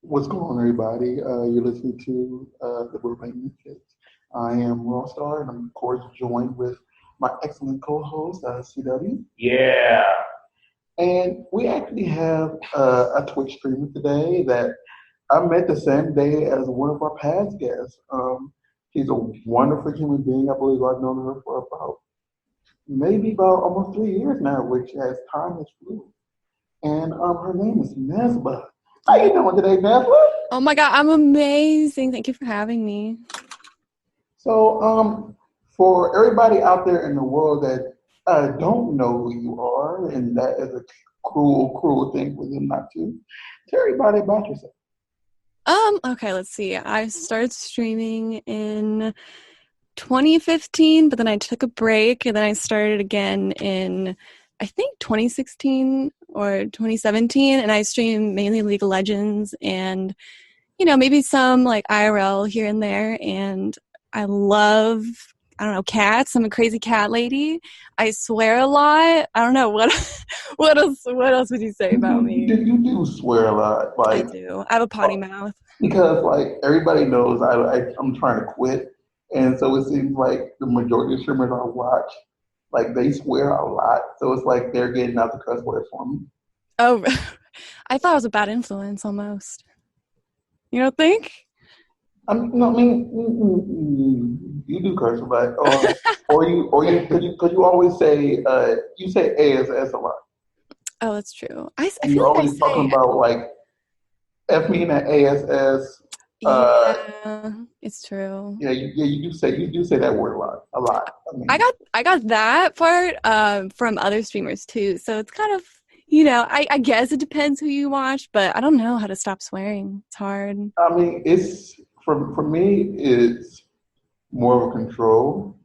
What's going on, everybody? You're listening to the Burbank Kids. I am Rawstarr, and I'm, of course, joined with my excellent co-host, CW. Yeah. And we actually have a Twitch streamer today that I met the same day as one of our past guests. She's a wonderful human being. I believe I've known her for about almost 3 years now, which as time has flew. And her name is Nesba. How you doing today, Nesba? Oh my God, I'm amazing. Thank you for having me. So, for everybody out there in the world that don't know who you are, and that is a cruel thing for them not to, tell everybody about yourself. Okay, let's see. I started streaming in 2015, but then I took a break, and then I started again in, I think, 2016 or 2017, and I stream mainly League of Legends and, maybe some like IRL here and there, and I love, cats. I'm a crazy cat lady. I swear a lot. I don't know, what else would you say about me? You do swear a lot. I do. I have a potty mouth. Because, everybody knows I'm trying to quit, and so it seems like the majority of streamers I watch, they swear a lot, so it's like they're getting out the cuss words for me. Oh, I thought it was a bad influence almost. You don't think? You do curse a lot, because you always say you say ASS a lot. Oh, that's true. I feel you're like always talking about F me and ASS. Yeah, it's true. Yeah, you do say that word a lot. I got that part from other streamers too, so it's kind of, I guess it depends who you watch, but I don't know how to stop swearing. It's hard. It's for me, it's more of a control,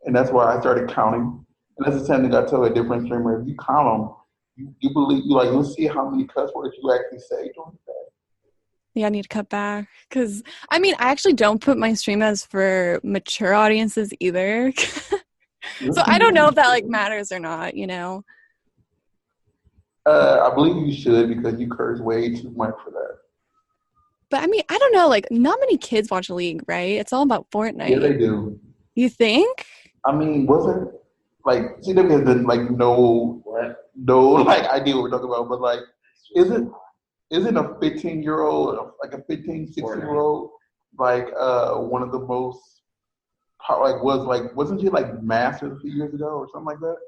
and that's why I started counting. And that's the same thing I tell a different streamer: if you count them, you believe you'll see how many cuss words you actually say during the day. Yeah, I need to cut back because I actually don't put my stream as for mature audiences either. So I don't know if that matters or not. I believe you should because you curse way too much for that. But I don't know, not many kids watch League, right? It's all about Fortnite. Yeah, they do. You think? Wasn't CW has been no idea what we're talking about, but isn't a 15-year-old, a 15, 16-year-old, one of the most, wasn't she Masters a few years ago or something like that?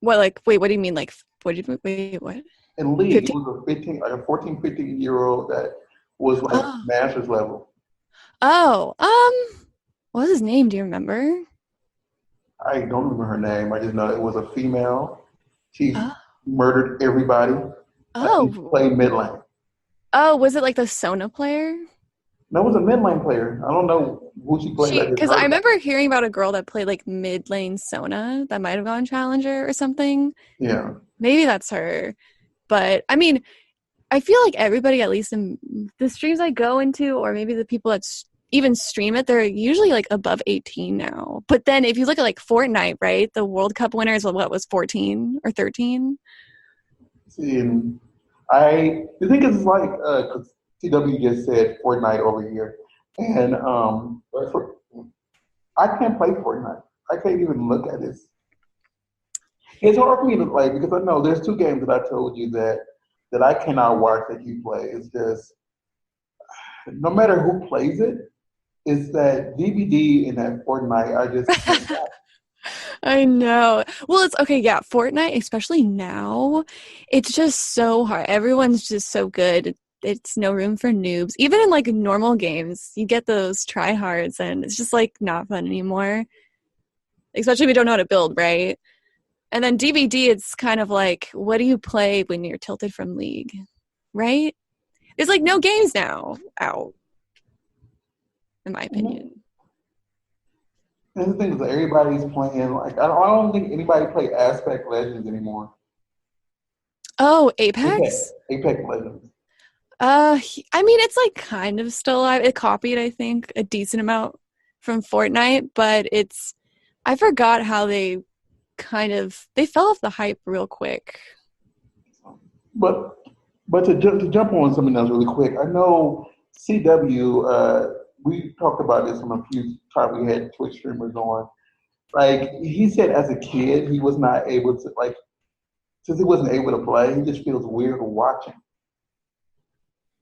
What, wait, what do you mean? What? In League, 15? It was a 14, 15-year-old that was Masters level. Oh, what was his name? Do you remember? I don't remember her name. I just know it was a female. She murdered everybody. Oh. She played mid lane. Oh, was it the Sona player? No, it was a mid lane player. I don't know who she played. Because I remember hearing about a girl that played mid lane Sona that might have gone Challenger or something. Yeah. Maybe that's her. But I feel like everybody, at least in the streams I go into, or maybe the people that even stream it, they're usually above 18 now. But then if you look at Fortnite, right, the World Cup winners, was 14 or 13? See, and the thing is because CW just said Fortnite over here, and I can't play Fortnite. I can't even look at this. It's hard for me to play because I know there's two games that I told you that I cannot watch that you play. It's just no matter who plays it, it's that DVD and that Fortnite. I just I know. Well, it's okay. Yeah, Fortnite, especially now, it's just so hard. Everyone's just so good. It's no room for noobs. Even in normal games, you get those tryhards, and it's just not fun anymore. Especially if you don't know how to build, right? And then DVD, it's kind of what do you play when you're tilted from League, right? There's no games now out, in my opinion. And the thing is, everybody's playing. I don't think anybody play Aspect Legends anymore. Oh, Apex? Apex Legends. It's kind of still alive. It copied, I think, a decent amount from Fortnite, but I forgot how they fell off the hype real quick. But But to jump on something else really quick, I know CW. We talked about this on a few times we had Twitch streamers on. Like he said, as a kid, he was not able to like since he wasn't able to play. He just feels weird watching.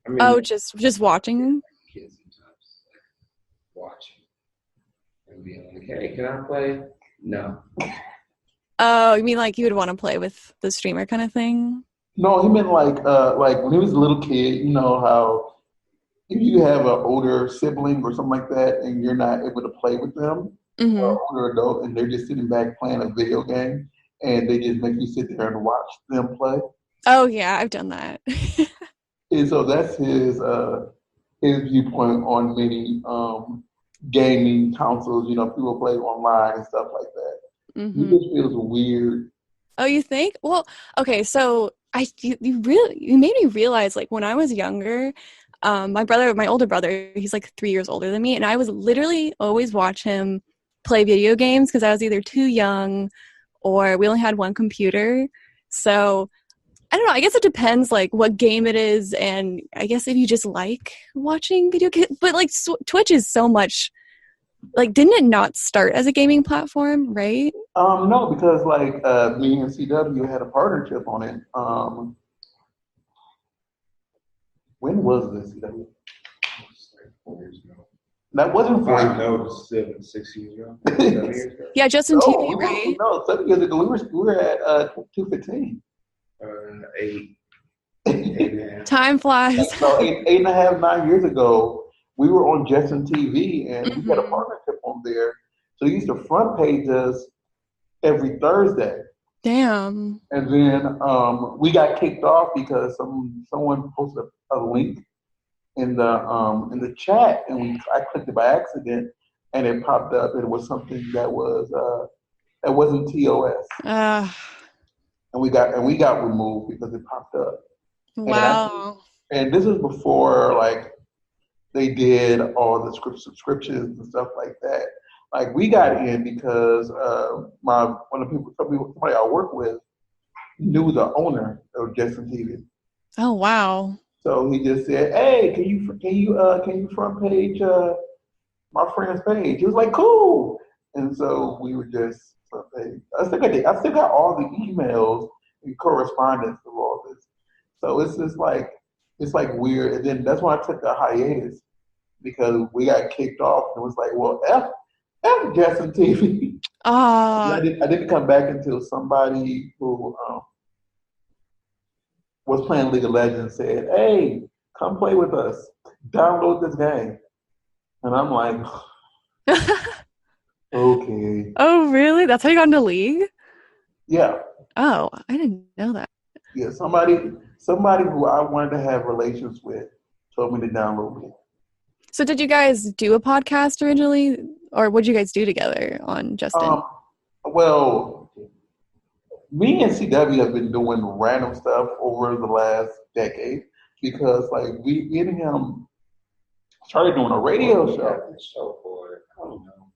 I mean, Oh, just watching. Kids sometimes like, watching and being like, "Hey, can I play?" No. Oh, you mean like you would want to play with the streamer kind of thing? No, he meant like when he was a little kid. You know how if you have an older sibling or something like that, and you're not able to play with them, or older adult, and they're just sitting back playing a video game, and they just make you sit there and watch them play. Oh yeah, I've done that. And so that's his viewpoint on many gaming consoles. You know, people play online and stuff like that. He just feels weird. Oh, you think? Well, okay, so you made me realize like when I was younger, my older brother, he's like 3 years older than me, and I was literally always watch him play video games because I was either too young or we only had one computer. So I don't know. I guess it depends like what game it is, and I guess if you just like watching video games. But like Twitch is so much. Like, didn't it not start as a gaming platform, right? No, because like me and CW had a partnership on it. When was this, CW? Like 4 years ago. That wasn't 4 years ago. No, 6 years ago. 7 years ago. Yeah, Justin TV, right? No, 7 years ago we were at 215. 8 and a half. Time flies. So 8.5, 9 years ago, we were on Justin TV, and we had a partnership on there. So they used to front page us every Thursday. Damn. And then we got kicked off because someone posted a link in the chat, and I clicked it by accident, and it popped up. And it was something that wasn't TOS, and we got removed because it popped up. Wow. And this is before like they did all the subscriptions and stuff like that. Like we got in because somebody I work with knew the owner of Justin TV. Oh wow. So he just said, "Hey, can you front page my friend's page?" He was like, "Cool." And so we were just front page. I still got all the emails and correspondence of all this. So it's just like weird. And then that's why I took a hiatus because we got kicked off. And it was like, well, F Justin TV. I didn't come back until somebody who was playing League of Legends said, "Hey, come play with us. Download this game." And I'm like, okay. Oh really? That's how you got into League? Yeah. Oh, I didn't know that. Yeah, somebody who I wanted to have relations with told me to download League. So did you guys do a podcast originally, or what did you guys do together on Justin? Well, me and CW have been doing random stuff over the last decade because, like, we and him started doing a radio show. So for I don't know.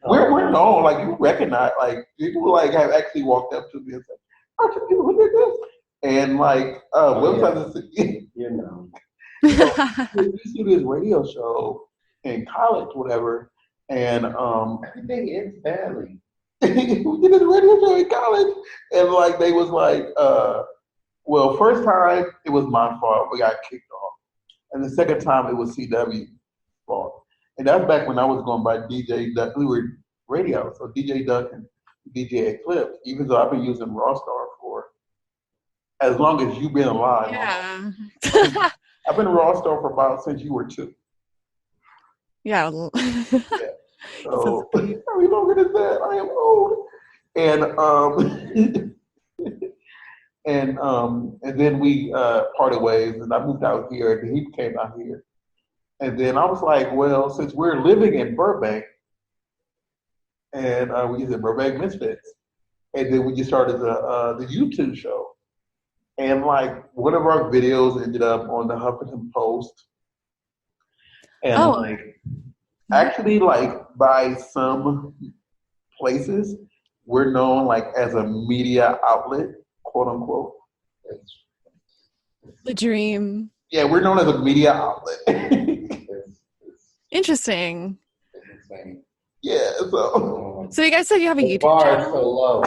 We're known, like you recognize, like people like have actually walked up to me and said, "Aren't you people who did this?" And like websites, you know. we used to do this radio show in college, whatever, and everything ends badly. we did this radio show in college, and like they was like, well, first time it was my fault, we got kicked off, and the second time it was CW's fault, and that's back when I was going by DJ Duck. We were radio, so DJ Duck and DJ Eclipse. Even though I've been using Rawstarr for as long as you've been alive. Yeah. I've been Rawstarr for about since you were 2. Yeah. Yeah. So probably longer than that. I am old. And then we parted ways, and I moved out here, and he came out here. And then I was like, well, since we're living in Burbank, and we just did Burbank Misfits, and then we just started the YouTube show. And like one of our videos ended up on the Huffington Post, and actually by some places, we're known like as a media outlet, quote unquote. The dream. Yeah, we're known as a media outlet. Interesting. It's insane. Yeah, so So you guys said you have a The YouTube bar is channel? so low.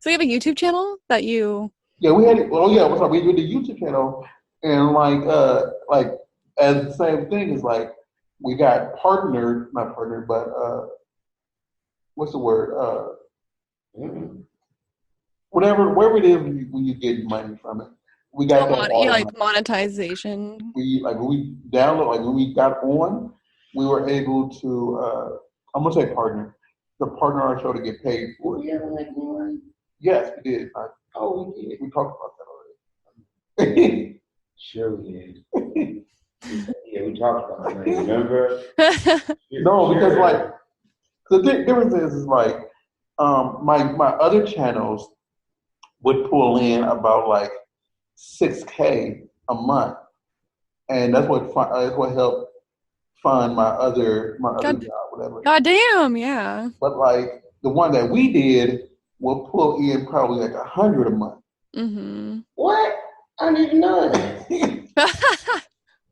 So you have a YouTube channel that you... yeah, we had. Well, yeah, what's up? We did the YouTube channel, and like as the same thing is like we got partnered, not partnered, but what's the word? Wherever it is when you get money from it, we got that. like monetization. When we download, like when we got on, we were able to. I'm gonna say partner. To partner our show to get paid for it. We ever make money? Yes, we did. Oh, we did. We talked about that already. Sure we did. Yeah, we talked about it. Remember? No, because like the difference is like my other channels would pull in about like $6,000 a month, and that's what helped fund my other job, whatever. God damn, yeah. But like the one that we did will pull in probably like $100 a month. Mm-hmm. What? I didn't even know that.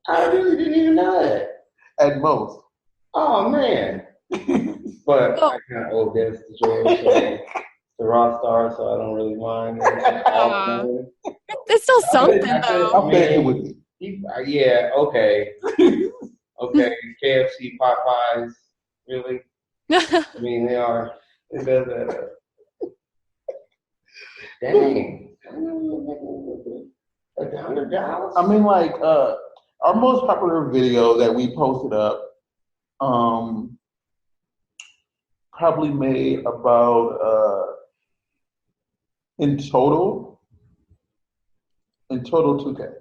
I really didn't even know that. At most. Oh man. But I kind of owe Dennis the George, the Rawstarr, so I don't really mind. It's still something, though. I'm begging with you. Yeah, okay. Okay, KFC, Popeyes, really? I mean, they are. It does that. Dang. Like $100? I mean, like, our most popular video that we posted up probably made about, in total, $2,000.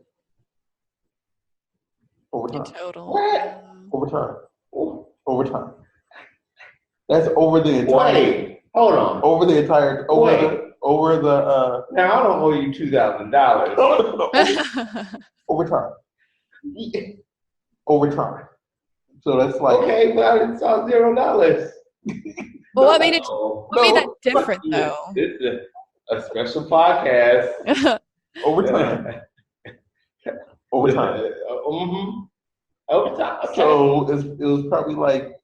Over time. In total. What? Over time. That's over the entire. Wait, hold on. Over the entire. Over the. Now I don't owe you $2,000. Over time. Over time. So that's like. Okay, but I didn't saw $0. Well, what made that different, though? This is a special podcast. Over time. Over time. Mm-hmm. Over time. Okay. So it was probably like.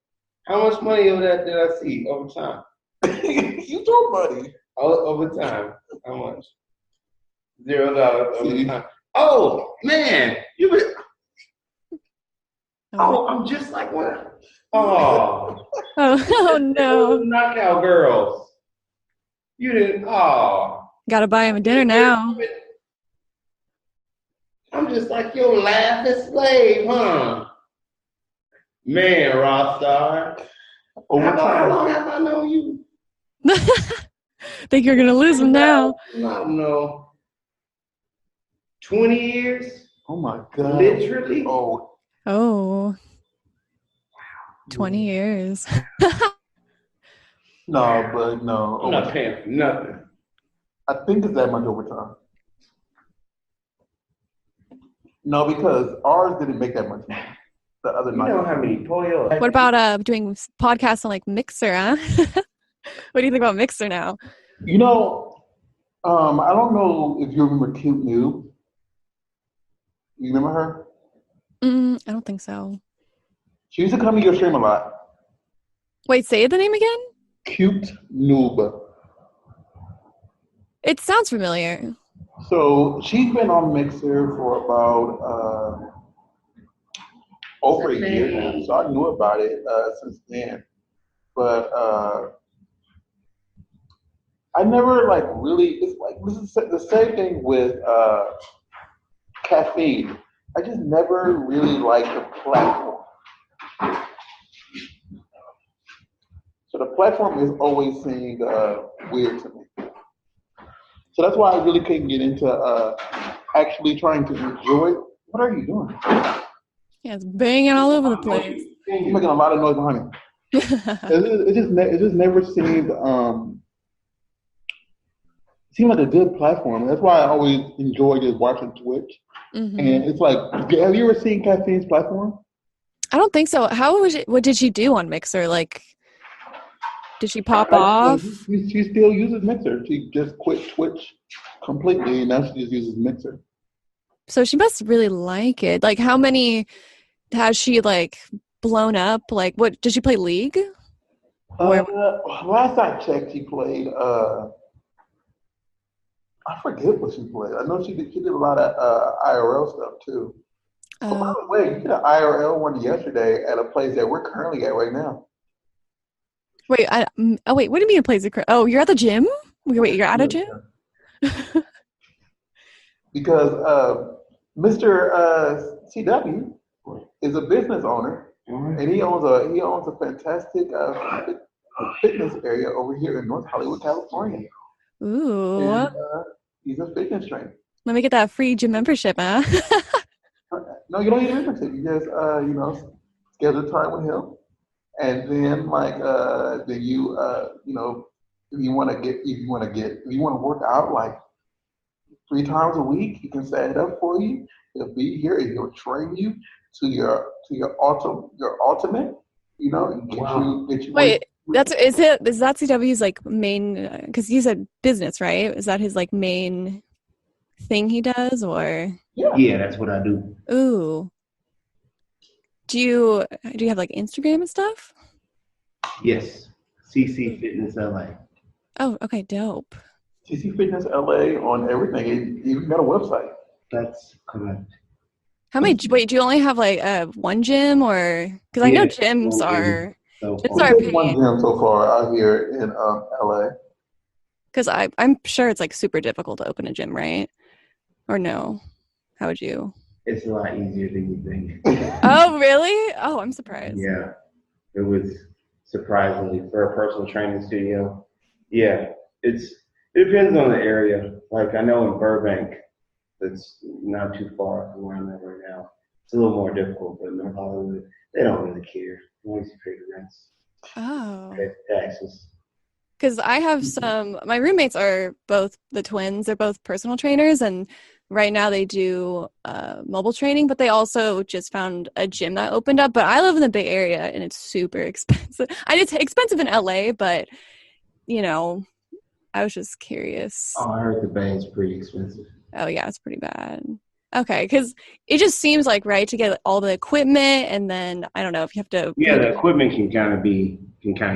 How much money of that did I see over time? You told money. Over time. How much? $0 over time. Oh man, you been. Oh, I'm just like one. Oh. Oh no. Knockout girls. You didn't. Oh. Gotta buy him a dinner now. I'm just like your laughing slave, huh? Man, Rawstarr. How long have I known you? Think you're gonna lose him now? I don't know. 20 years? Oh my God. Literally? Oh. 20 years. No, but no. I'm not paying for nothing. I think it's that much overtime. No, because ours didn't make that much money. The other night. You know how many toilets? What about doing podcasts on like Mixer, huh? What do you think about Mixer now? You know, I don't know if you remember Cute Noob. You remember her? I don't think so. She used to come to your stream a lot. Wait, say the name again? Cute Noob. It sounds familiar. So she's been on Mixer for about over a year now. So I knew about it since then. But I never like really, it's like this is the same thing with caffeine. I just never really liked the platform. So the platform is always seeming weird to me. So that's why I really couldn't get into actually trying to enjoy it. What are you doing? Yeah, it's banging all over the place. You're making a lot of noise behind me. It just never seemed like a good platform. That's why I always enjoyed just watching Twitch. Mm-hmm. And it's like, have you ever seen Caffeine's platform? I don't think so. What did she do on Mixer? Like, did she pop off? She still uses Mixer. She just quit Twitch completely, and now she just uses Mixer. So she must really like it. Like, how many has she like blown up? Like, what did she play League? Last I checked, she played. I forget what she played. I know she did a lot of IRL stuff too. Oh, by the way, you did an IRL one yesterday at a place that we're currently at right now. Wait, wait, what do you mean a place? Oh, you're at the gym? Wait, you're at a gym? Because Mr. CW is a business owner, and he owns a fantastic fitness area over here in North Hollywood, California. Ooh. And, he's a fitness trainer. Let me get that free gym membership, huh? No, you don't need a membership. You just schedule time with him, and then then you if you want to work out like 3 times a week, he can set it up for you. He'll be here and he'll train you to your ultimate. And get you. Wait, is that CW's like main? Because he's a business, right? Is that his like main thing he does, or? Yeah, that's what I do. Ooh. Do you have like Instagram and stuff? Yes. CC Fitness LA. Oh, okay, dope. CC Fitness LA on everything. It even got a website. That's correct. How many? Wait, do you only have like one gym, or because I know gyms are one gym so far out here in LA. Because I'm sure it's like super difficult to open a gym, right? Or no? How would you? It's a lot easier than you think. Oh, really? Oh, I'm surprised. Yeah, it was surprisingly for a personal training studio. Yeah, it depends on the area. Like I know in Burbank, that's not too far from where I'm at right now. It's a little more difficult, but North Hollywood, they don't really care. They always pay the rents. Oh. Pay taxes. Because I have my roommates are both the twins. They're both personal trainers, and right now they do mobile training, but they also just found a gym that opened up. But I live in the Bay Area, and it's super expensive. It's expensive in LA, but, I was just curious. Oh, I heard the Bay is pretty expensive. Oh, yeah, it's pretty bad. Okay, because it just seems like, right, to get all the equipment, and then, I don't know, if you have to... Yeah, the equipment can kind of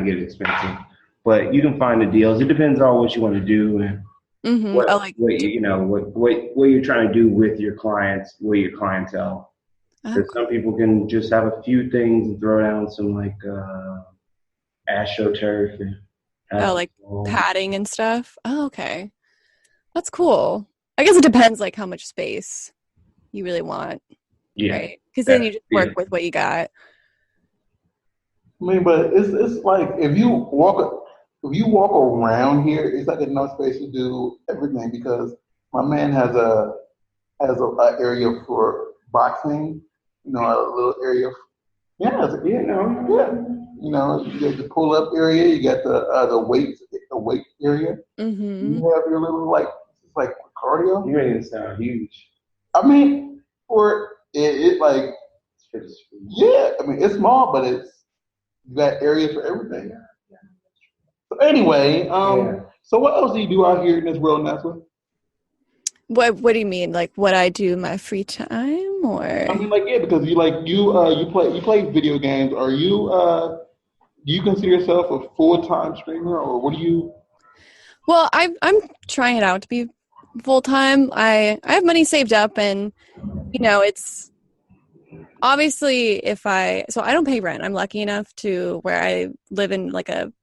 get expensive. But you can find the deals. It depends on what you want to do and what you're trying to do with your clients, with your clientele. Because some people can just have a few things and throw down some AstroTurf and padding and stuff. Oh, okay, that's cool. I guess it depends how much space you really want. Yeah, right? Because then you just work with what you got. I mean, but it's like if you walk around here, it's like enough space to do everything because my man has a area for boxing, a little area. You got the pull up area, you got the weight area. Mm-hmm. You have your little like cardio. You made it sound huge. I mean, for it like I mean it's small, but you got areas for everything. So anyway, so what else do you do out here in this world, Nessa? What do you mean? Like what I do in my free time, or? I mean, because you play video games. Are you do you consider yourself a full-time streamer, or what do you? Well, I'm trying it out to be full-time. I have money saved up, and it's obviously I don't pay rent. I'm lucky enough to where I live in a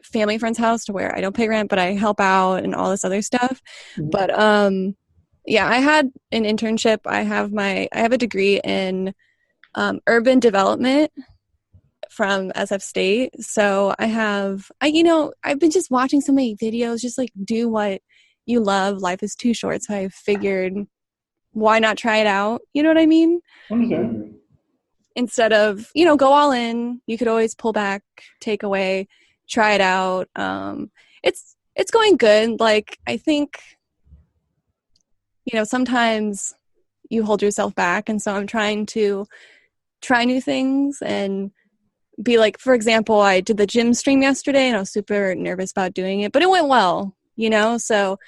family friend's house to where I don't pay rent, but I help out and all this other stuff. Mm-hmm. But I had an internship. I have a degree in urban development from SF State. So I've been just watching so many videos, just do what you love. Life is too short. So I figured, why not try it out? You know what I mean? Okay. Instead of, go all in, you could always pull back, take away, try it out. It's going good. I think, sometimes you hold yourself back. And so I'm trying to try new things and be for example, I did the gym stream yesterday and I was super nervous about doing it, but it went well, so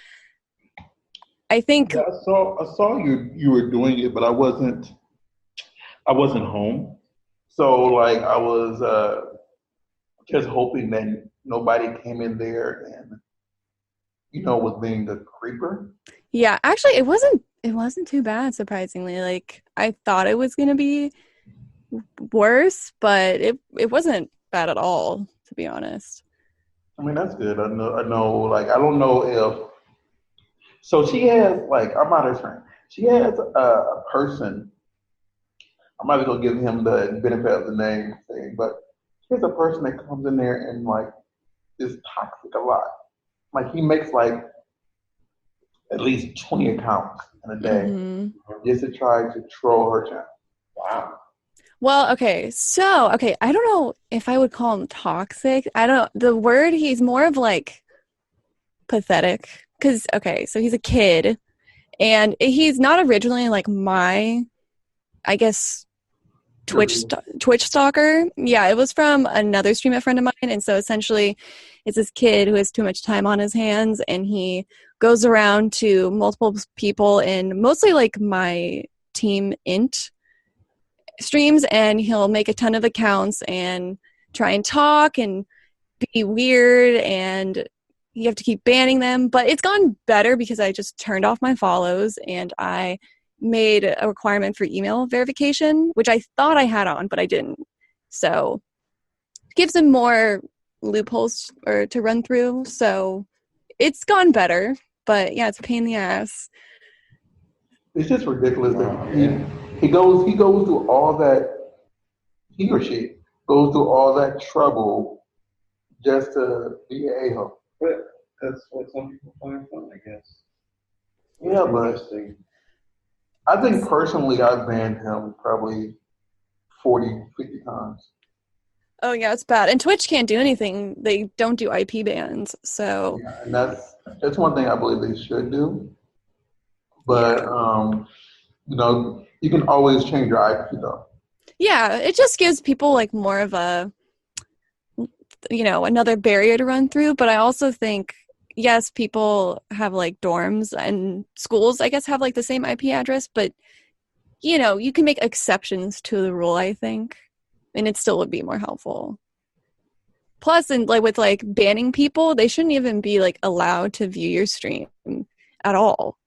I think Yeah, I saw you were doing it, but I wasn't home. So like I was just hoping that nobody came in there and was being a creeper. yeah, actually it wasn't too bad, surprisingly. Like I thought it was gonna be worse, but it wasn't bad at all, to be honest. I mean that's good. I know like I don't know if so she has like I'm not her friend. She has a person. I'm not gonna give him the benefit of the name thing, but she has a person that comes in there and like is toxic a lot. Like he makes like at least 20 accounts in a day Hmm. just to try to troll her channel. Wow. Well, okay, so I don't know if I would call him toxic. I don't the word he's more of like pathetic. Because so he's a kid and he's not originally like my, I guess, Twitch stalker. Yeah, it was from another streamer friend of mine, and so essentially it's this kid who has too much time on his hands, and he goes around to multiple people in mostly like my team int streams, and he'll make a ton of accounts and try and talk and be weird, and you have to keep banning them. But it's gone better because I just turned off my follows and I made a requirement for email verification, which I thought I had on, but I didn't. So it gives them more loopholes or to run through. So it's gone better, but yeah, it's a pain in the ass. It's just ridiculous that he goes through all that, he or she goes through all that trouble just to be an a-hole. But that's what some people find fun, I guess. Yeah, but I think personally I've banned him probably 40, 50 times. Oh yeah, it's bad. And Twitch can't do anything. They don't do IP bans. So Yeah, and that's one thing I believe they should do. But you can always change your IP though. yeah, it just gives people like more of a another barrier to run through. But I also think, yes, people have like dorms and schools, I guess, have like the same IP address, but you can make exceptions to the rule, I think, and it still would be more helpful. Plus, and like with like banning people, they shouldn't even be like allowed to view your stream at all.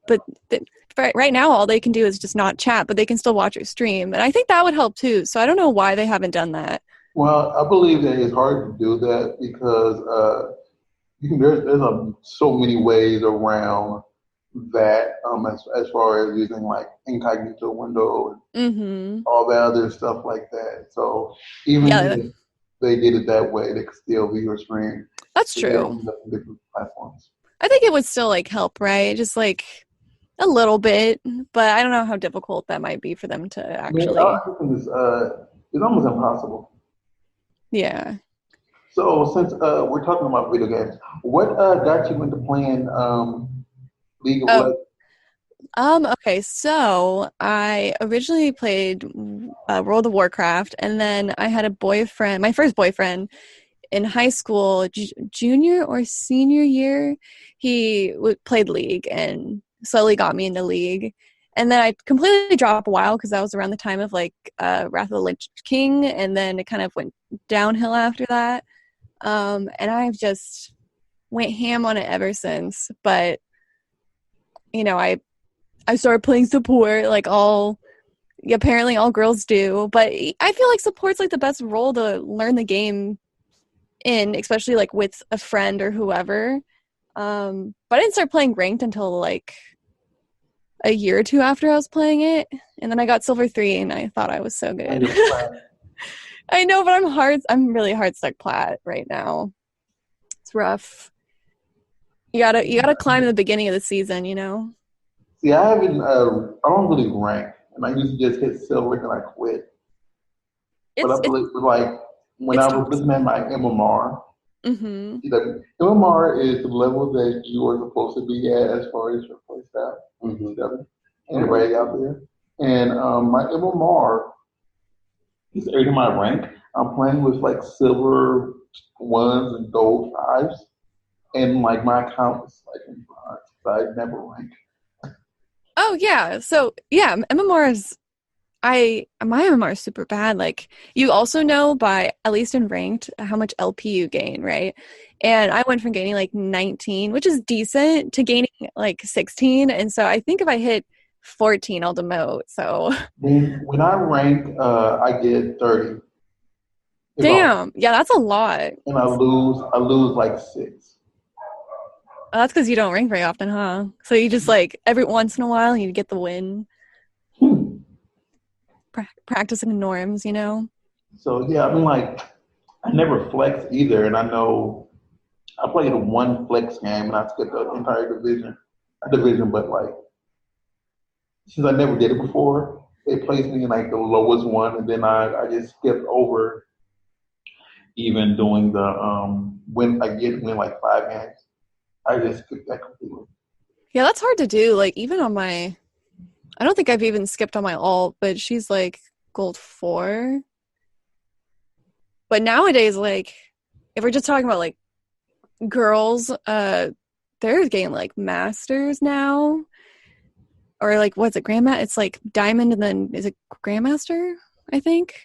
But right now, all they can do is just not chat, but they can still watch your stream, and I think that would help too. So I don't know why they haven't done that. Well, I believe that it's hard to do that because there's so many ways around that as far as using like incognito window and all that other stuff like that. So even if they did it that way, they could still view your stream. That's true. On different platforms. I think it would still like help, right? Just like a little bit, but I don't know how difficult that might be for them to actually. It's almost impossible. Yeah. So since we're talking about video games, what got you into playing League of Legends? Okay, so I originally played World of Warcraft, and then I had a boyfriend, my first boyfriend in high school, junior or senior year. He played League and slowly got me into League. And then I completely dropped a while because that was around the time of like Wrath of the Lich King, and then it kind of went downhill after that. And I've just went ham on it ever since. But I started playing support like apparently all girls do. But I feel like support's like the best role to learn the game in, especially like with a friend or whoever. But I didn't start playing ranked until like a year or two after I was playing it, and then I got Silver 3 and I thought I was so good. I know, but I'm really hard stuck plat right now. It's rough. You gotta climb to the beginning of the season, See, I haven't I don't really rank, and I used to just hit silver and I quit. But I believe like when I was looking at my MMR, the MMR is the level that you are supposed to be at as far as your play style. Anybody out there? And my MMR is 8 in my rank. I'm playing with like silver 1s and gold 5s. and like my account is like in bronze, so I never rank. Oh yeah. So yeah, MMRs. My MMR is super bad. Like you also know by at least in ranked how much LP you gain, right? And I went from gaining like 19, which is decent, to gaining like 16. And so I think if I hit 14, I'll demote. So When I rank, I get 30. damn, yeah, that's a lot. And I lose like 6. Oh, that's because you don't rank very often, huh? So you just like every once in a while you get the win. Practicing norms, you know? So yeah, I mean, like, I never flex either, and I know I played one flex game and I skipped the entire division, but like, since I never did it before, they placed me in like the lowest one, and then I just skipped over even doing the win like 5 games. I just skipped that completely. Yeah, that's hard to do. Like even on my, I don't think I've even skipped on my alt, but she's like gold 4. But nowadays, like if we're just talking about like girls, they're getting like masters now, or like what's it, grandma? It's like diamond, and then is it grandmaster? I think.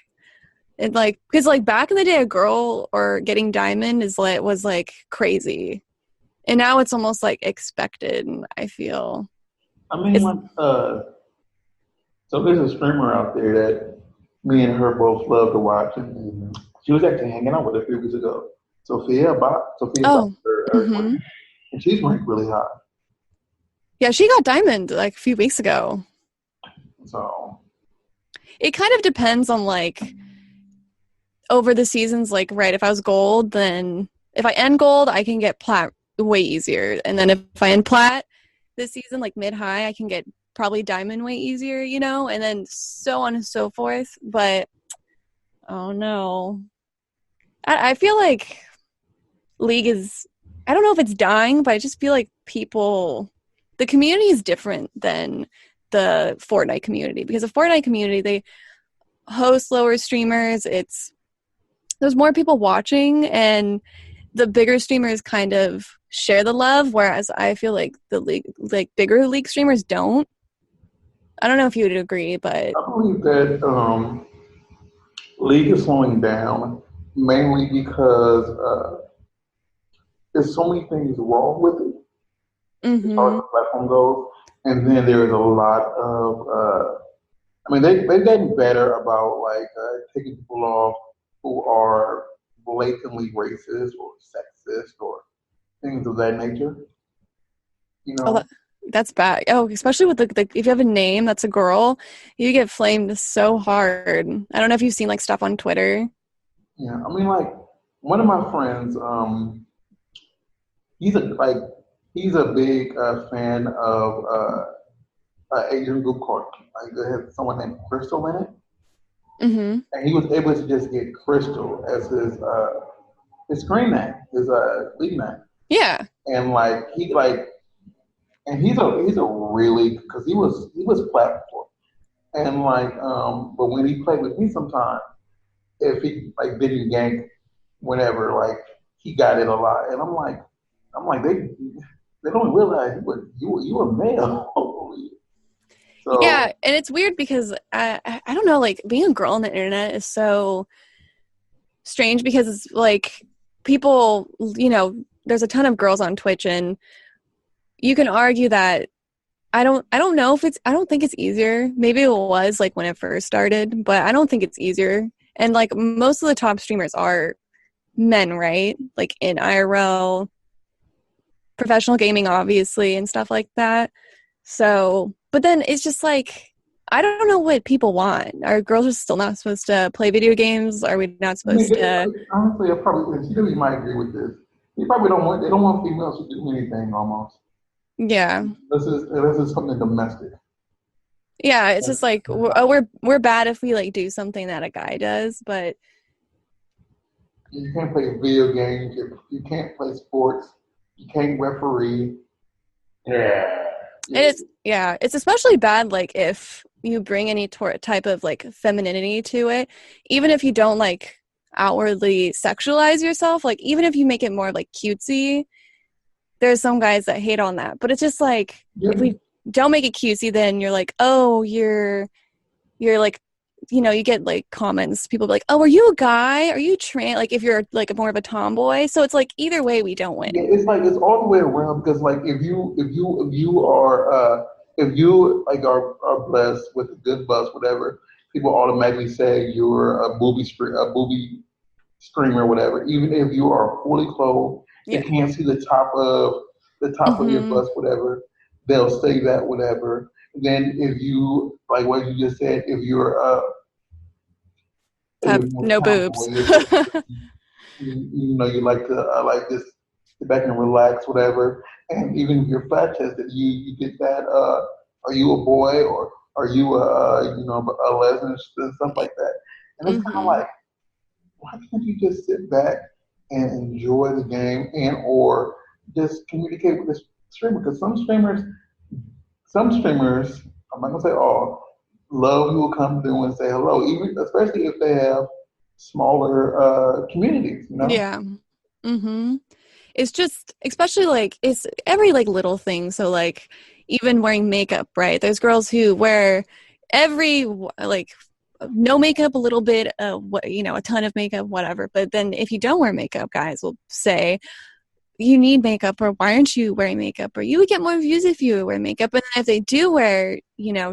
It like because like back in the day, a girl or getting diamond was like crazy, and now it's almost like expected. I feel. I mean, like, so there's a streamer out there that me and her both love to watch, and she was actually hanging out with her a few weeks ago. Sophia Oh. and she's ranked really high. Yeah, she got diamond like a few weeks ago. So it kind of depends on like over the seasons. Like, right, if I was gold, then if I end gold, I can get plat way easier, and then if I end plat this season, like mid-high, I can get probably diamond way easier, you know, and then so on and so forth. But oh no, I feel like League is, I don't know if it's dying, but I just feel like the community is different than the Fortnite community, because the Fortnite community, they host lower streamers, there's more people watching, and the bigger streamers kind of share the love, whereas I feel like the league, like bigger league streamers don't. I don't know if you would agree, but I believe that League is slowing down mainly because there's so many things wrong with it as far as the platform goes. And then there's a lot of, I mean, they've gotten better about like taking people off who are blatantly racist or sexist or things of that nature. You know? that's bad. Oh, especially with the if you have a name that's a girl, you get flamed so hard. I don't know if you've seen like stuff on Twitter. Yeah, I mean, like one of my friends, he's a big fan of Asian group called they had someone named Crystal in it, and he was able to just get Crystal as his screen name, his lead name. Yeah, and like he's a really, because he was flat before, and like but when he played with me sometimes, if he like didn't gank whenever, like he got it a lot, and I'm like they don't realize you were male. So, yeah, and it's weird because I don't know, like being a girl on the internet is so strange, because it's like people, you know, there's a ton of girls on Twitch, and you can argue that I don't know if I don't think it's easier. Maybe it was like when it first started, but I don't think it's easier. And like most of the top streamers are men, right? Like in IRL, professional gaming, obviously, and stuff like that. So, but then it's just like, I don't know what people want. Are girls just still not supposed to play video games? Are we not supposed to? Honestly, I probably, you might agree with this. They don't want females to do anything almost. Yeah. This is something domestic. Yeah, it's just like we're bad if we like do something that a guy does, but you can't play video games. You can't play sports. You can't referee. Yeah. It's especially bad like if you bring any type of like femininity to it, even if you don't like outwardly sexualize yourself, like even if you make it more like cutesy, there's some guys that hate on that, but it's just like, if we don't make it cutesy, then you're like, oh, you're like, you know, you get like comments, people be like, oh, are you a guy? Are you trans? Like if you're like more of a tomboy. So it's like either way we don't win. Yeah, it's like it's all the way around because like if you are like are blessed with a good bust, whatever, people automatically say you're a booby streamer, whatever. Even if you are fully clothed, they can't see the top of your bust, whatever. They'll say that, whatever. Then if you like what you just said, if you're have no boobs. You know, you like to like just sit back and relax, whatever. And even if you're flat chested, you get that. Are you a boy or are you a lesbian and stuff like that? And it's kind of like, why can't you just sit back and enjoy the game and or just communicate with the streamer? Because some streamers, I'm not gonna say all, love who will come through and say hello, even especially if they have smaller communities, you know? Yeah. It's just, especially like, it's every like little thing. So like even wearing makeup, right? There's girls who wear every like no makeup, a little bit, a ton of makeup, whatever. But then if you don't wear makeup, guys will say, you need makeup, or why aren't you wearing makeup, or you would get more views if you wear makeup. And then if they do wear,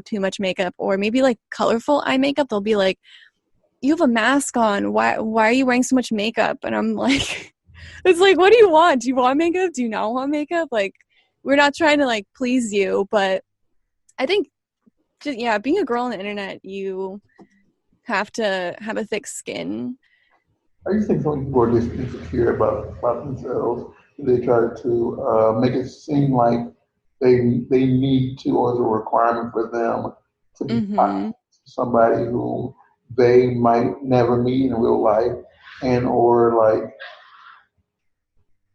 too much makeup, or maybe like colorful eye makeup, they'll be like, you have a mask on, why are you wearing so much makeup? And I'm like, it's like, what do you want? Do you want makeup? Do you not want makeup? Like, we're not trying to like please you, but I think just, being a girl on the internet, you have to have a thick skin. I just think some people are just insecure about themselves. They try to make it seem like they need to, or as a requirement for them to be somebody who they might never meet in real life, and or like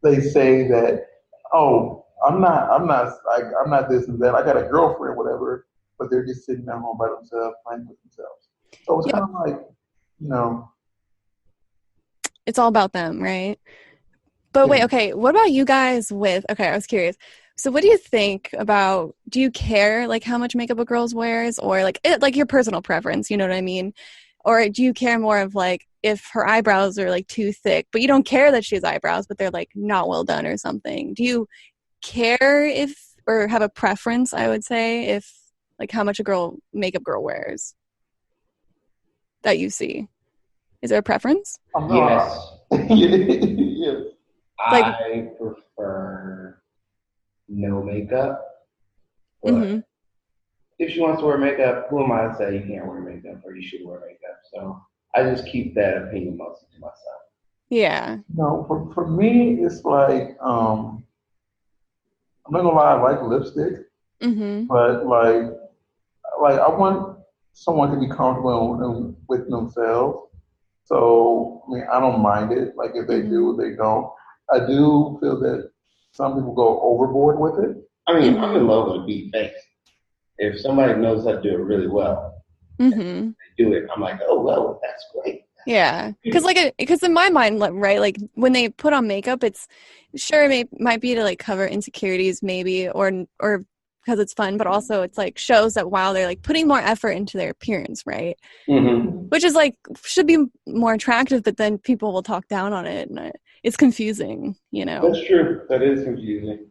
they say that, oh, I'm not this and that. I got a girlfriend, whatever, but they're just sitting at home by themselves, playing with themselves. So it's kind of like, it's all about them, right? But wait, okay, what about you guys I was curious. So what do you think about, do you care like how much makeup a girl wears, or like your personal preference, you know what I mean? Or do you care more of like if her eyebrows are like too thick, but you don't care that she has eyebrows, but they're like not well done or something? Do you care or have a preference, I would say, if like how much a makeup girl wears that you see? Is there a preference? Yes. Yes. I prefer no makeup. But if she wants to wear makeup, who am I to say you can't wear makeup or you should wear makeup? So I just keep that opinion mostly to myself. Yeah. No, for me, it's like, I'm not gonna lie, I like lipstick, but like I want someone to be comfortable with themselves. So, I mean, I don't mind it. Like, if they do, they don't. I do feel that some people go overboard with it. I mean, I'm in love with a beat face. If somebody knows how to do it really well, and they do it, I'm like, oh, well, that's great. Yeah, because in my mind, right, like when they put on makeup, it's sure might be to like cover insecurities, maybe, or because it's fun, but also it's like shows that wow, they're like putting more effort into their appearance, right? Which is like should be more attractive, but then people will talk down on it, and it's confusing, That's true. That is confusing.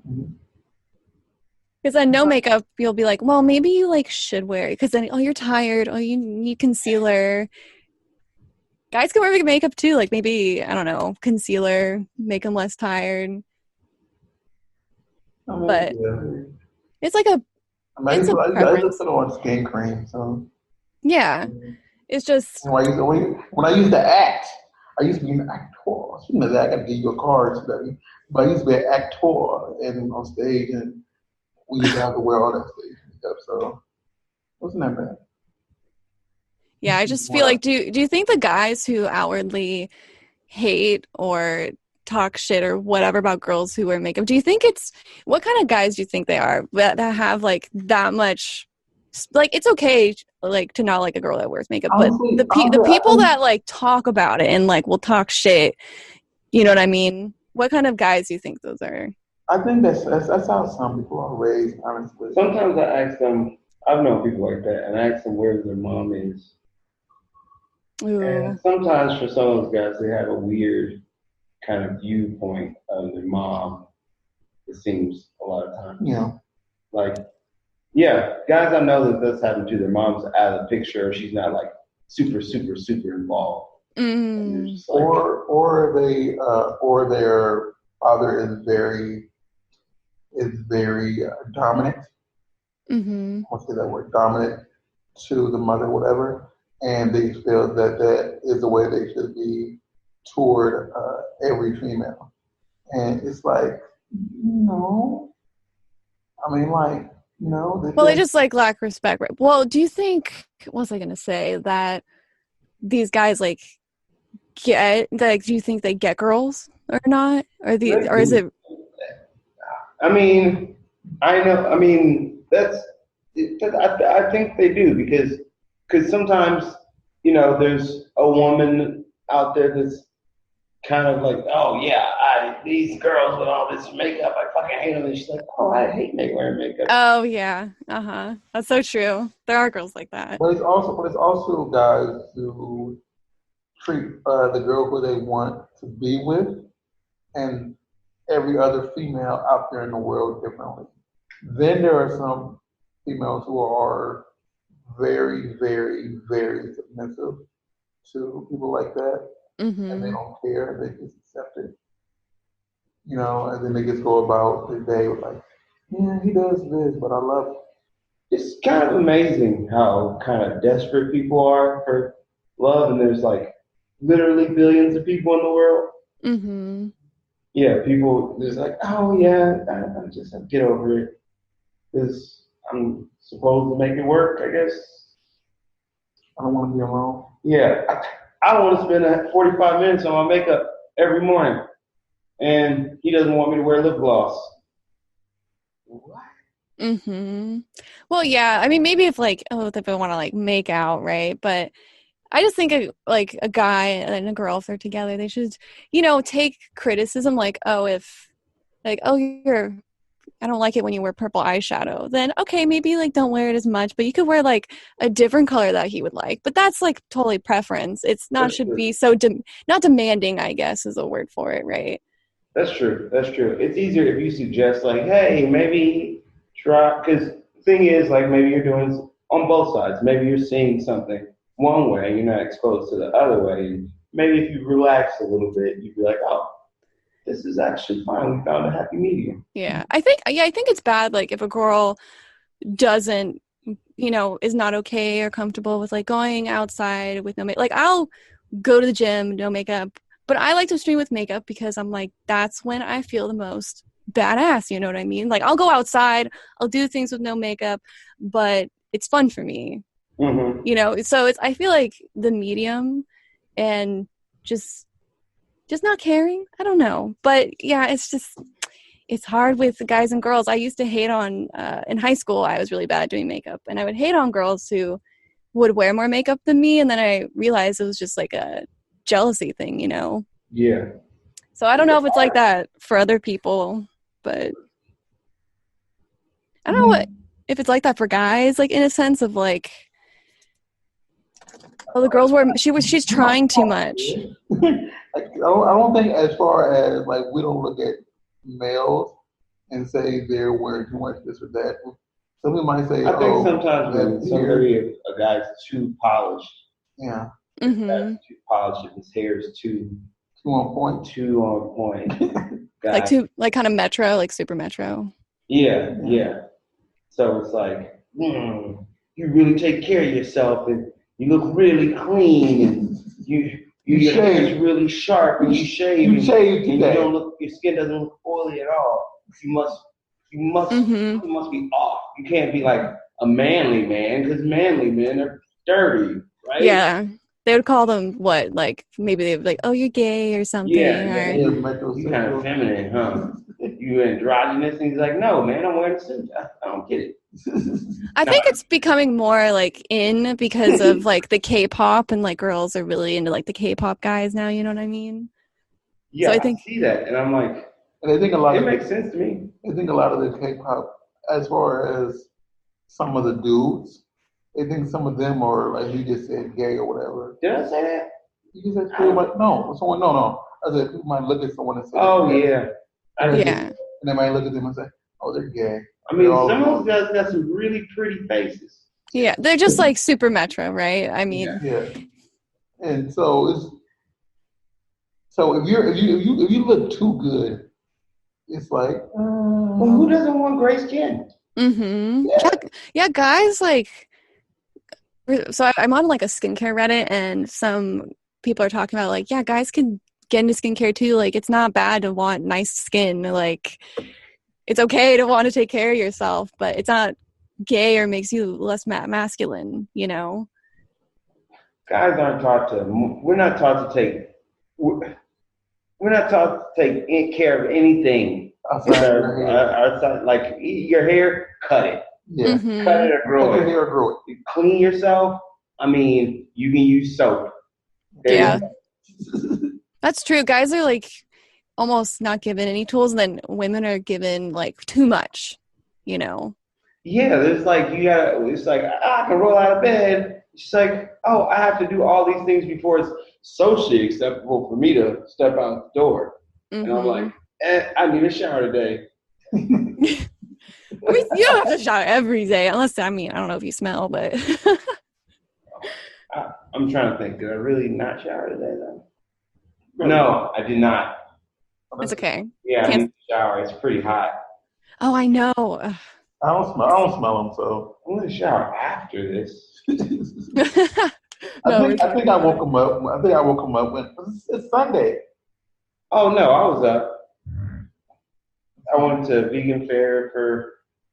Because then no makeup, you'll be like, well, maybe you like should wear it, because then you're tired, you need concealer. Guys can wear makeup too, like maybe, I don't know, concealer, make them less tired. But it's like it's a preference. I just put on skin cream, so. Yeah, it's just. When I used to act, I used to be an actor. Speaking of that, I got to give you a card today. But I used to be an actor and on stage, and we used to have to wear all that stage stuff, so it wasn't that bad. Yeah, I just feel like, do you think the guys who outwardly hate or talk shit or whatever about girls who wear makeup, do you think what kind of guys do you think they are that have like that much, like it's okay like to not like a girl that wears makeup, honestly, but the people that like talk about it and like will talk shit, you know what I mean? What kind of guys do you think those are? I think that's how some people are raised, honestly. Sometimes I ask them, I've known people like that, and I ask them where their mom is. Ooh. And sometimes for some of those guys, they have a weird kind of viewpoint of their mom, it seems a lot of times. Yeah. Like, yeah, guys I know that that's happened to, their mom's out of the picture, or she's not like super, super, super involved. Mm. Like, or their father is very dominant. Mm-hmm. I'll say that word, dominant to the mother, whatever, and they feel that is the way they should be toward every female. And it's like, no. I mean, like, no. Well, they just like lack respect. Right? Well, do you think? What was I gonna say? That these guys like get like? Do you think they get girls or not? Or is it? I mean, I know. I mean, I think they do because sometimes there's a woman out there that's kind of like, oh yeah, these girls with all this makeup, I fucking hate them. And she's like, oh, I hate wearing makeup. Oh yeah, that's so true. There are girls like that. But it's also guys who treat the girl who they want to be with and every other female out there in the world differently. Then there are some females who are very, very, very submissive to people like that, and they don't care. They just accept it, and then they just go about their day with like, yeah, he does this, but I love it. It's kind of amazing how kind of desperate people are for love, and there's like literally billions of people in the world. Mm-hmm. Yeah, people just like, oh yeah, I just have to get over it because I'm supposed to make it work, I guess. I don't want to be alone. Yeah, I want to spend 45 minutes on my makeup every morning, and he doesn't want me to wear lip gloss. What? Mm-hmm. Well, yeah. I mean, maybe if like, if they want to like make out, right? But I just think like a guy and a girl, if they're together, they should, take criticism like, I don't like it when you wear purple eyeshadow. Then okay, maybe like don't wear it as much, but you could wear like a different color that he would like. But that's like totally preference. It's not should be so not demanding, I guess is a word for it, right? That's true. It's easier if you suggest like, hey, maybe try, because the thing is like maybe you're doing on both sides. Maybe you're seeing something one way, you're not exposed to the other way. And maybe if you relax a little bit, you'd be like, oh, this is actually fine. We found a happy medium. Yeah, I think it's bad. Like if a girl doesn't, is not okay or comfortable with like going outside with no makeup. Like I'll go to the gym, no makeup, but I like to stream with makeup because I'm like, that's when I feel the most badass. You know what I mean? Like I'll go outside, I'll do things with no makeup, but it's fun for me. Mm-hmm. So I feel like the medium and just not caring. I don't know. But yeah, it's hard with guys and girls. I used to hate on, in high school, I was really bad at doing makeup. And I would hate on girls who would wear more makeup than me. And then I realized it was just like a jealousy thing, Yeah. So I don't know if it's like that for other people, but I don't know if it's like that for guys, like in a sense of like, oh, the girls she's trying too much. I don't think as far as like we don't look at males and say they're wearing too much this or that. Some people might say, I think sometimes when somebody a guy's too polished. Yeah. Mm-hmm. Too polished, if his hair is too on point. Too on point. Like too like kind of metro, like super metro. Yeah. So it's like, you really take care of yourself and you look really clean and your hair is really sharp and you shave and your skin doesn't look oily at all. You must be off. You can't be like a manly man because manly men are dirty, right? Yeah. They would call them what? Like maybe they would be like, oh, you're gay or something. Yeah. You kind of feminine, huh? You androgynous, and he's like, no, man, I'm wearing a suit. I don't get it. I think it's becoming more like in because of like the K-pop and like girls are really into like the K-pop guys now. You know what I mean? Yeah, so I think see that, and I'm like, And I think a lot It makes sense to me. I think a lot of the K-pop, as far as some of the dudes, I think some of them are, like you just said, gay or whatever. Did I say that? You just said people might, no. I said people might look at someone and say, oh, yeah. Yeah. And they might look at them and say, oh, they're gay. I mean, some of those guys got some really pretty faces. Yeah, they're just like super metro, right? I mean, yeah. And so if you look too good, it's like, well, who doesn't want gray skin? Mm-hmm. Yeah, guys, like, so I'm on like a skincare Reddit, and some people are talking about like, yeah, guys can get into skincare too. Like, it's not bad to want nice skin. Like, it's okay to want to take care of yourself, but it's not gay or makes you less masculine, you know? Guys aren't taught to, we're not taught to take care of anything. Outside, like your hair, cut it. Yeah. Mm-hmm. Cut it or grow it. Hair or grow it. You clean yourself. I mean, you can use soap. Yeah. That's true. Guys are like almost not given any tools, and then women are given like too much, you know? Yeah, it's like it's like, I can roll out of bed. It's like, oh, I have to do all these things before it's socially acceptable for me to step out the door. Mm-hmm. And I'm like, I need a shower today. I mean, you don't have to shower every day, unless, I mean, I don't know if you smell, but. I'm trying to think. Did I really not shower today, though? No, I did not. It's okay. Yeah, I need to shower. It's pretty hot. Oh, I know. I don't smell them, so. I'm going to shower after this. I think I woke him up when it's Sunday. Oh, no, I was up. I went to vegan fair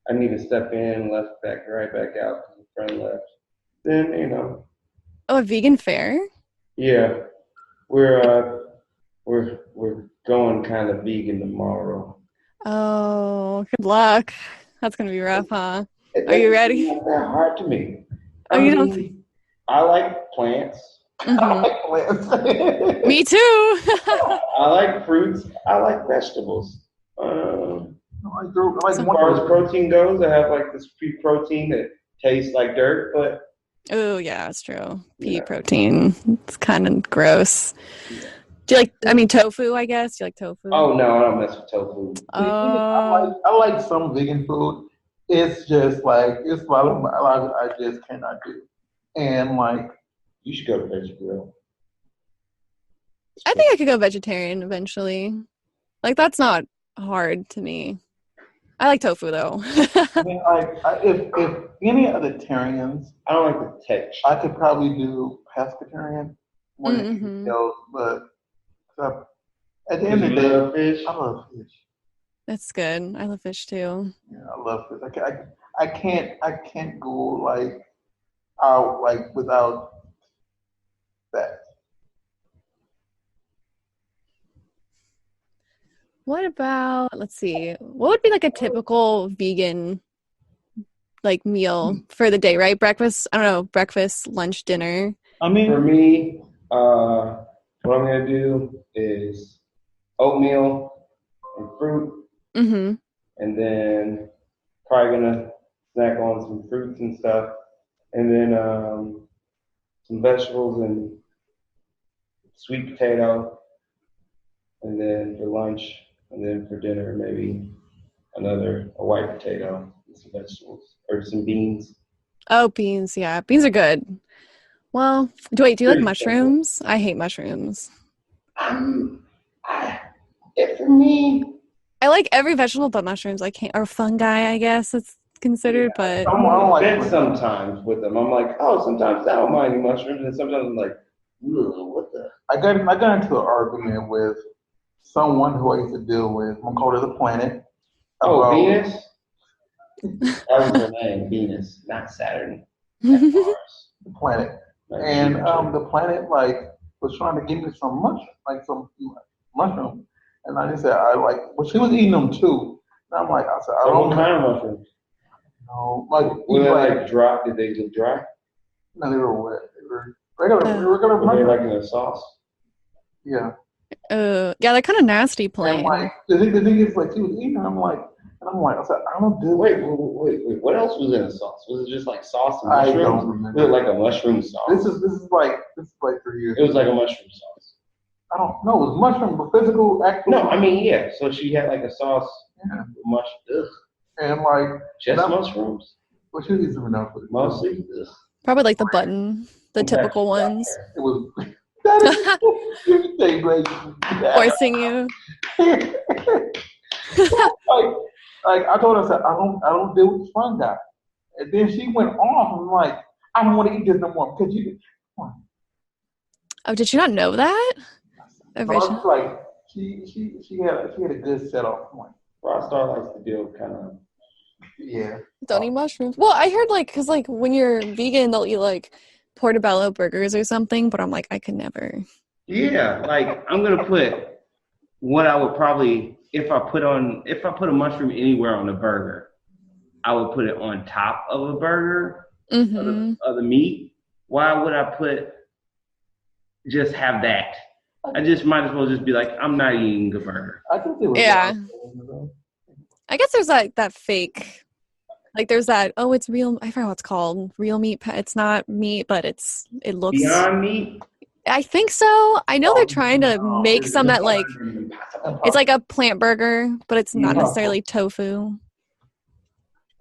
I need to step in, left right back out because a friend left. Then, Oh, a vegan fair? Yeah. We're going kind of vegan tomorrow. Oh, good luck. That's going to be rough, huh? Are you ready? It's not that hard to me. I like plants. Mm-hmm. I like plants. Me too. I like fruits. I like vegetables. As far as protein goes, I have like this pea protein that tastes like dirt, but oh yeah, that's true. Pea protein. It's kind of gross. Do you like? Tofu. I guess. Do you like tofu? Oh no, I don't mess with tofu. I like some vegan food. It's just like it's a lot of I just cannot do, and like you should go to Veggie Grill. I think I could go vegetarian eventually. Like that's not hard to me. I like tofu though. I mean, if any of the Tarians, I don't like the texture. I could probably do pescatarian more than anything else, but at the end of the day, I love fish. That's good. I love fish too. Yeah, I love fish. I can't go like out like without that. What about, let's see, what would be like a typical vegan like meal for the day, right? Breakfast, I don't know, breakfast, lunch, dinner. I mean, for me, what I'm going to do is oatmeal and fruit. Mm-hmm. And then probably going to snack on some fruits and stuff. And then some vegetables and sweet potato. And then for lunch. And then for dinner, maybe a white potato and some vegetables or some beans. Oh, beans. Yeah, beans are good. Well, do you like mushrooms? I hate mushrooms. For me, I like every vegetable but mushrooms. I can't, or fungi, I guess it's considered, but. I'm on the sometimes with them. I'm like, oh, sometimes I don't mind mushrooms, and sometimes I'm like, what the? I got into an argument with someone who I used to deal with. I'm called her the planet. Oh, Venus? That was her name, Venus, not Saturn. The planet. And the planet was trying to give me some mushroom. And I just said well, she was eating them too. And I'm like, I don't what kind of mushrooms? No, were they dry? Did they look dry? No, they were wet. They were regular Were they mushrooms. like in a sauce? Yeah. Yeah, they're kind of nasty And plain. like the thing is, like she was eating, I said, I don't do. Wait. What else was in the sauce? Was it just like sauce and I mushrooms? don't remember. Was it like a mushroom sauce? This is like 3 years. It was like a mushroom sauce. I don't know. It was mushroom, but physical, actual. No, I mean, yeah. So she had like a sauce, mushroom, and like just mushrooms. Well, she didn't even know. Mostly. Probably like the button, the typical ones. It was. That is thing, great. Forcing you. like I told her, I said, I don't deal with this fungi. And then she went off and like, I don't want to eat this no more because you. Oh, did you not know that? So I was like, she had a good setup point. Rawstarr likes to deal kind of. Yeah. Don't eat mushrooms. Well, I heard like, cause like when you're vegan, they'll eat like portobello burgers or something. But I'm like, I could never. Yeah, like I'm gonna put what I would probably if I put a mushroom anywhere on a burger, I would put it on top of a burger of the meat. Why would I just have that? I just might as well just be like, I'm not eating a burger. I think it was. Yeah. I guess there's that fake, like there's that, oh, it's real, I forgot what it's called, real meat, it's not meat, but it looks. Beyond Meat? I think so. I know they're trying to make some that like, it's like a plant burger, but it's not necessarily tofu.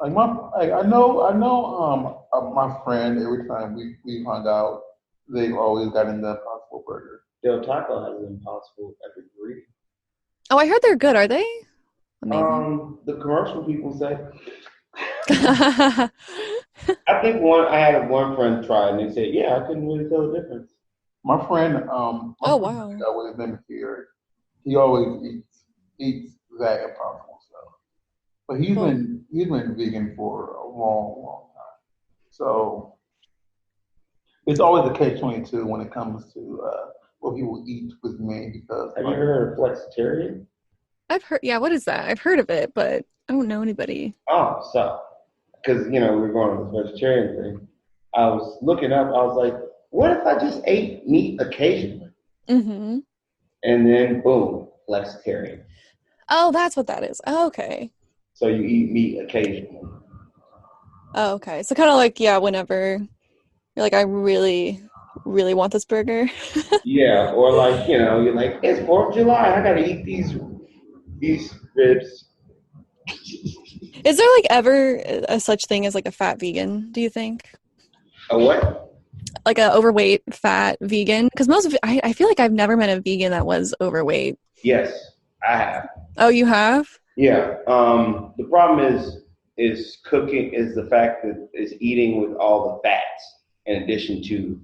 Like I know my friend, every time we hung out, they've always gotten the Impossible Burger. Del Taco has an Impossible every week. Oh, I heard they're good, are they? Amazing. The commercial people say. I think I had one friend try and they said, yeah, I couldn't really tell the difference. My friend, oh wow, his name is here. He always eats that Impossible stuff, but he's been vegan for a long time. So it's always a catch-22 when it comes to what people eat with me. Because have you heard of flexitarian? I've heard. Yeah, what is that? I've heard of it, but I don't know anybody. Oh, so because we were going on this vegetarian thing, I was looking up. I was like, what if I just ate meat occasionally? Mm-hmm. And then boom, flexitarian. Oh, that's what that is. Oh, okay. So you eat meat occasionally. Oh, okay. So kind of like, yeah, whenever you're like, I really, really want this burger. Yeah, or like, you're like, it's 4th of July. I gotta eat these ribs. Is there like ever a such thing as like a fat vegan, do you think? A what? Like an overweight fat vegan? Because I feel like I've never met a vegan that was overweight. Yes, I have. Oh, you have? Yeah. The problem is cooking is the fact that it's eating with all the fats in addition to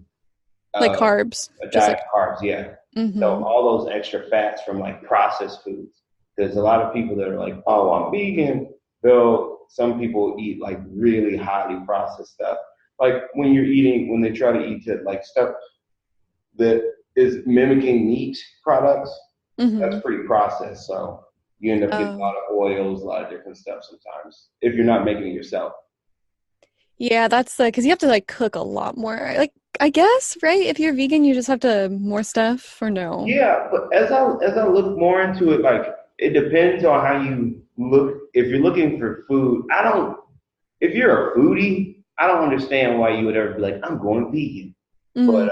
like carbs. A diet of carbs, yeah. Mm-hmm. So all those extra fats from like processed foods. There's a lot of people that are like, oh, I'm vegan. Some people eat like really highly processed stuff. Like when they try to eat like stuff that is mimicking meat products, that's pretty processed. So you end up getting a lot of oils, a lot of different stuff sometimes if you're not making it yourself. Yeah, that's because you have to like cook a lot more. Like I guess, right? If you're vegan, you just have to more stuff, or no? Yeah, but as I look more into it, like it depends on how you look. If you're looking for food, if you're a foodie, I don't understand why you would ever be like, I'm going vegan. Mm-hmm. But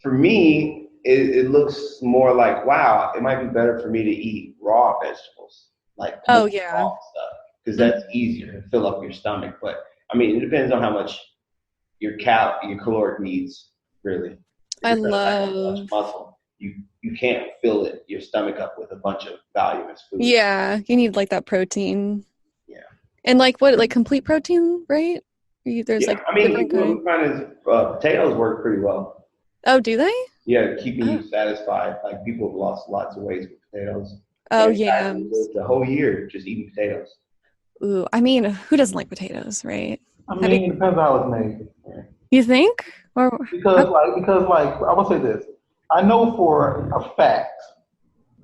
for me, it looks more like, wow, it might be better for me to eat raw vegetables, like raw stuff, because that's easier to fill up your stomach. But I mean, it depends on how much your caloric needs, really. I love muscle. You can't fill your stomach up with a bunch of valueless food. Yeah, you need like that protein. Yeah. And like what, like complete protein, right? There's like what we find is potatoes work pretty well. Oh, do they? Yeah, keeping you satisfied. Like people have lost lots of weight with potatoes. Oh, yeah. The whole year just eating potatoes. Ooh, I mean, who doesn't like potatoes, right? I mean, it depends how it's made. You think? Or because I will say this. I know for a fact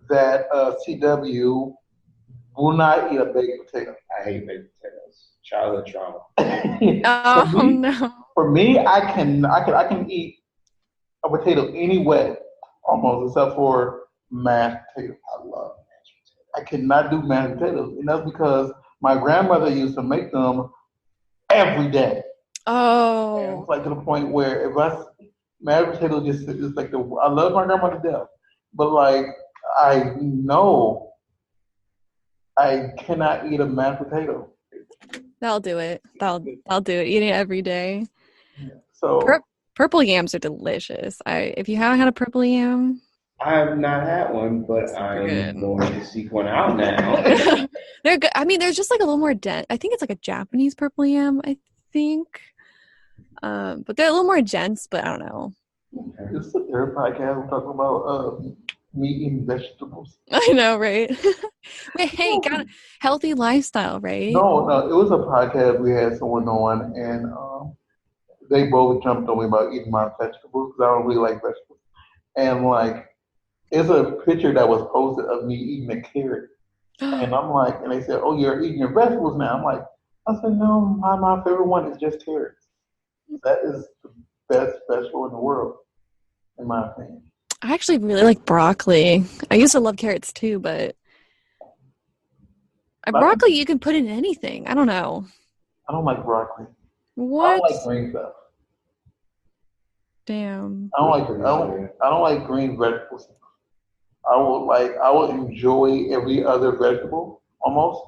that CW will not eat a baked potato. I hate baked potatoes. Childhood trauma. No. For me, I can eat a potato any way, almost, except for mashed potatoes. I love mashed potatoes. I cannot do mashed potatoes, and that's because my grandmother used to make them every day. And Oh, it's like to the point where if I mashed potatoes just it's like I love my grandma to death, but like I know I cannot eat a mashed potato. that'll do it. That'll do it. Eating it every day. So Purple yams are delicious. If you haven't had a purple yam, I have not had one, but super I'm good. going to seek one out now. They're good. I mean, they're just like a little more dense. I think it's like a Japanese purple yam, I think. But they're a little more dense, but I don't know. this is the third podcast we're talking about meat and vegetables. I know, right? Wait, hey, got a healthy lifestyle, right? No, it was a podcast we had someone on, and they both jumped on me about eating my vegetables because I don't really like vegetables. And like, it's a picture that was posted of me eating a carrot, and I'm like, and they said, "Oh, you're eating your vegetables now." I'm like, I said, "No, my favorite one is just carrots. That is the best vegetable in the world, in my opinion." I actually really like broccoli. I used to love carrots too, but broccoli you can put in anything. I don't know. I don't like broccoli. I What? don't like green stuff. Damn. I don't like green vegetables. I will enjoy every other vegetable almost,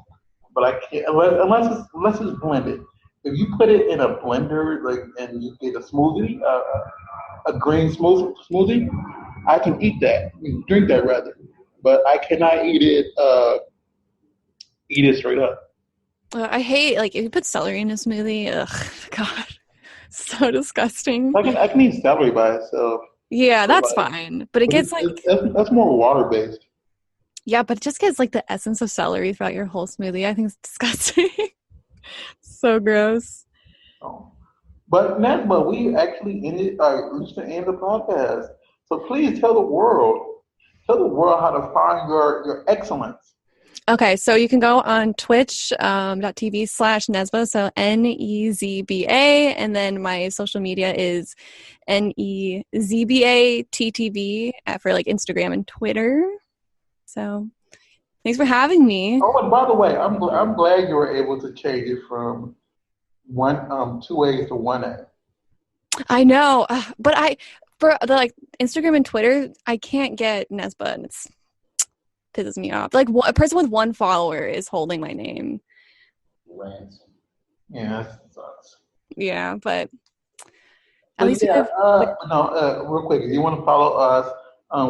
but I can't unless it's blended. If you put it in a blender, like, and you get a smoothie, a green smoothie, I can eat that, drink that rather, but I cannot eat it straight up. I hate, like, if you put celery in a smoothie, ugh, God, so disgusting. I can eat celery by itself. Yeah, that's fine. But it gets like, that's more water based. yeah, but it just gets like the essence of celery throughout your whole smoothie. I think it's disgusting. So gross. Oh. But Nesma, we actually reached the end of the podcast. So please tell the world how to find your excellence. Okay, so you can go on twitch.tv/Nesba, so NEZBA, and then my social media is NEZBATTV for like Instagram and Twitter. So thanks for having me. Oh, and by the way, I'm glad you were able to change it from 2A's to 1A. I know, but for the like Instagram and Twitter, I can't get Nesba, and it's pisses me off. Like a person with one follower is holding my name. Ransom. Yeah, that sucks. Yeah, but at least real quick, if you want to follow us,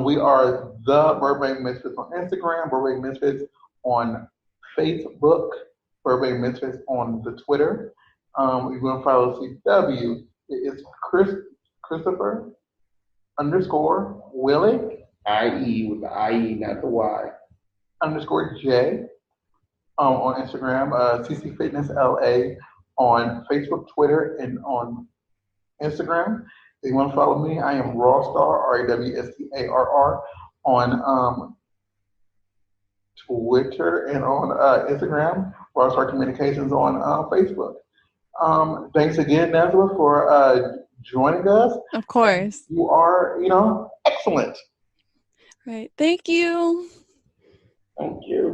we are the Burbank Misfits on Instagram, Burbank Misfits on Facebook, Burbank Misfits on the Twitter. You're going to follow CW. It's Christopher _ Willie. IE with the IE, not the Y. _J on Instagram, CC Fitness LA on Facebook, Twitter, and on Instagram. If you want to follow me, I am Rawstarr, RAWSTARR, on Twitter and on Instagram, Rawstarr Communications on Facebook. Thanks again, Nazwa, for joining us. Of course. You are, excellent. Right. Thank you. Thank you.